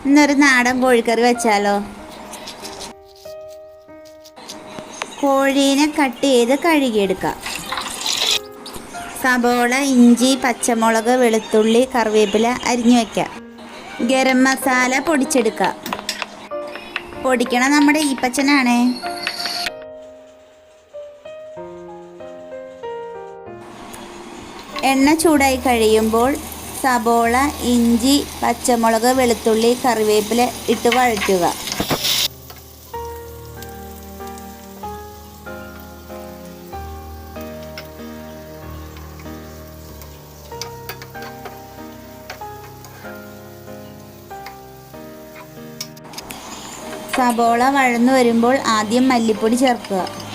ഇന്നൊരു നാടൻ കോഴിക്കറി വെച്ചാലോ? കോഴീനെ കട്ട് ചെയ്ത് കഴുകിയെടുക്കാം. സബോള, ഇഞ്ചി, പച്ചമുളക്, വെളുത്തുള്ളി, കറിവേപ്പില അരിഞ്ഞു വയ്ക്കാം. ഗരം മസാല പൊടിച്ചെടുക്കാം. പൊടിക്കണം നമ്മുടെ ഈപ്പച്ചനാണേ. എണ്ണ ചൂടായി കഴിയുമ്പോൾ സബോള, ഇഞ്ചി, പച്ചമുളക്, വെളുത്തുള്ളി, കറിവേപ്പില ഇട്ട് വഴറ്റുക. സബോള വഴന്നു വരുമ്പോൾ ആദ്യം മല്ലിപ്പൊടി ചേർക്കുക.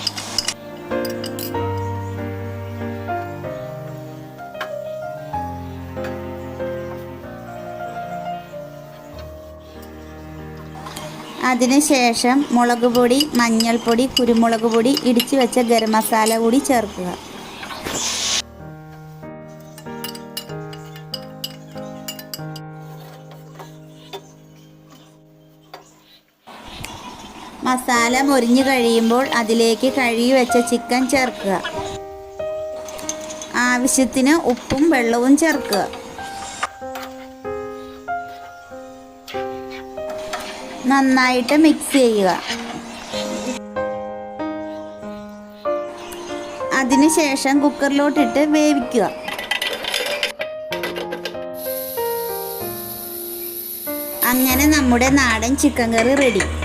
അതിനുശേഷം മുളക് പൊടി, മഞ്ഞൾപ്പൊടി, കുരുമുളക് പൊടി, ഇടിച്ചു വെച്ച ഗരം മസാല കൂടി ചേർക്കുക. മസാല മൊരിഞ്ഞു കഴിയുമ്പോൾ അതിലേക്ക് കഴുകി വെച്ച ചിക്കൻ ചേർക്കുക. ആവശ്യത്തിന് ഉപ്പും വെള്ളവും ചേർക്കുക. നന്നായിട്ട് മിക്സ് ചെയ്യുക. അതിനുശേഷം കുക്കറിലോട്ടിട്ട് വേവിക്കുക. അങ്ങനെ നമ്മുടെ നാടൻ ചിക്കൻ കറി റെഡി.